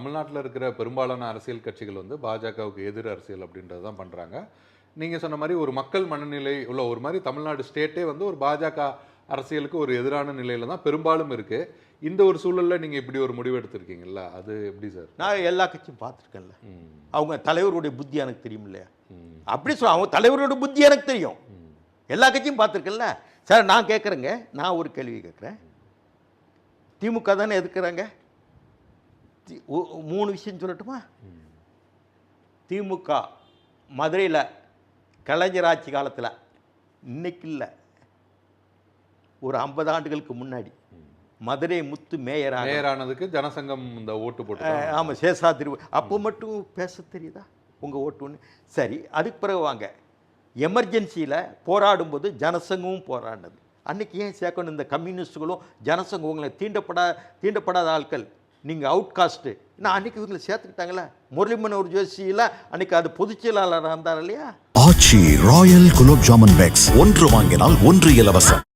தமிழ்நாட்டில் இருக்கிற பெரும்பாலான அரசியல் கட்சிகள் வந்து பாஜகவுக்கு எதிர் அரசியல் அப்படின்றது தான் பண்ணுறாங்க. நீங்கள் சொன்ன மாதிரி ஒரு மக்கள் மனநிலை உள்ள ஒரு மாதிரி தமிழ்நாடு ஸ்டேட்டே வந்து ஒரு பாஜக அரசியலுக்கு ஒரு எதிரான நிலையில தான் பெரும்பாலும் இருக்குது. இந்த ஒரு சூழலில் நீங்கள் இப்படி ஒரு முடிவு எடுத்திருக்கீங்கல்ல, அது எப்படி சார்? நான் எல்லா கட்சியும் பார்த்துருக்கேன்ல. அவங்க தலைவருடைய புத்தி எனக்கு தெரியும் இல்லையா? அப்படி சொல்ல அவங்க தலைவரோட புத்தி எனக்கு தெரியும். எல்லா கட்சியும் பார்த்துருக்கேன்ல சார். நான் கேட்குறேங்க, நான் ஒரு கேள்வி கேட்குறேன். திமுக தானே எதுக்குறாங்க? 3 விஷயம் சொல்லட்டுமா? திமுக மதுரையில் கலைஞர் ஆட்சி காலத்தில், இன்னைக்கு இல்லை, ஒரு 50 ஆண்டுகளுக்கு முன்னாடி மதுரை முத்து மேயரானதுக்கு ஜனசங்கம் இந்த ஓட்டு போட்டு. ஆமாம், சேஷாதிரி. அப்போ மட்டும் பேச தெரியுதா உங்கள் ஓட்டு ஒன்று? சரி, அதுக்கு பிறகு வாங்க, எமர்ஜென்சியில் போராடும்போது ஜனசங்கமும் போராடினது. அன்றைக்கி ஏன் சேர்க்கணும்? இந்த கம்யூனிஸ்டுகளும் ஜனசங்கம் உங்களை தீண்டப்படாத ஆட்கள், நீங்கள் அவுட் காஸ்ட்டு. நான் அன்றைக்கி இவங்களை சேர்த்துக்கிட்டாங்களே. முரளிமனோர் ஜோஷியில் அன்றைக்கி அது பொதுச் செயலாளராக இருந்தார் இல்லையா? ஆச்சி ராயல் குலோப் ஜாமுன் பேக்ஸ் 1 வாங்கினால் 1 இலவசம்.